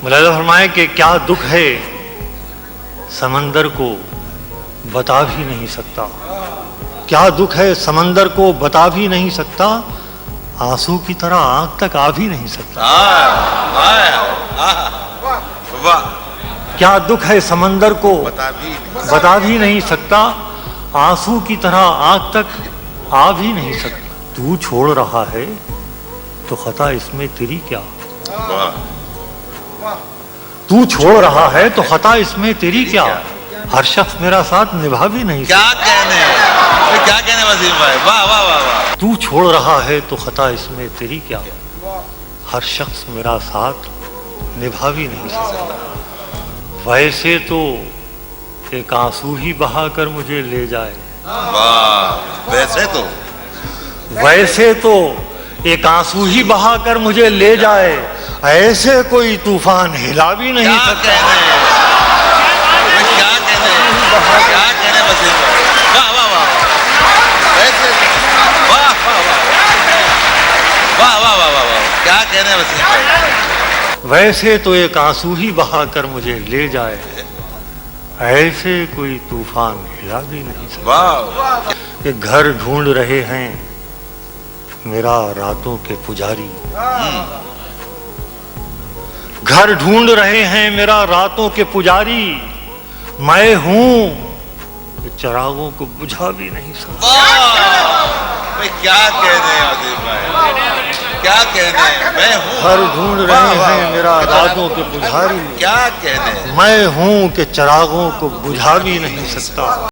ملاحظہ فرمائیں کہ کیا دکھ ہے سمندر کو بتا بھی نہیں سکتا، کیا دکھ ہے سمندر کو بتا بھی نہیں سکتا، آنسو کی طرح آنکھ تک آ بھی نہیں سکتا۔ کیا دکھ ہے سمندر کو بتا بھی نہیں سکتا، آنسو کی طرح آنکھ تک آ بھی نہیں سکتا۔ تو چھوڑ رہا ہے تو خطا اس میں تیری کیا، تو چھوڑ رہا ہے تو خطا اس میں تیری کیا، ہر شخص میرا ساتھ نبھا بھی نہیں سکتا۔ کیا کہنے وسیم بھائی، واہ واہ واہ واہ۔ تو چھوڑ رہا ہے تو خطا اس میں تیری کیا، ہر شخص میرا ساتھ نبھا بھی نہیں سکتا۔ ویسے تو ایک آنسو ہی بہا کر مجھے لے جائے، واہ، ویسے تو ایک آنسو ہی بہا کر مجھے لے جائے، ایسے کوئی طوفان ہلا بھی نہیں سکتا۔ کیا کہنے وسیم بھائی، واہ واہ واہ، واہ واہ واہ واہ، کیا کہنے وسیم بھائی۔ ویسے تو ایک آنسو ہی بہا کر مجھے لے جائے، ایسے کوئی طوفان ہلا بھی نہیں سکتا۔ واہ، کہ گھر ڈھونڈ رہے ہیں میرا راتوں کے پجاری، گھر ڈھونڈ رہے ہیں میرا راتوں کے پجاری، میں ہوں کہ چراغوں کو بجھا بھی نہیں سکتا۔ کیا کہنے وسیم بھائی، کیا کہنے، میں ہوں، گھر ڈھونڈ رہے ہیں میرا راتوں کے پجاری، کیا کہنے۔ میں ہوں کہ چراغوں کو بجھا بھی نہیں سکتا۔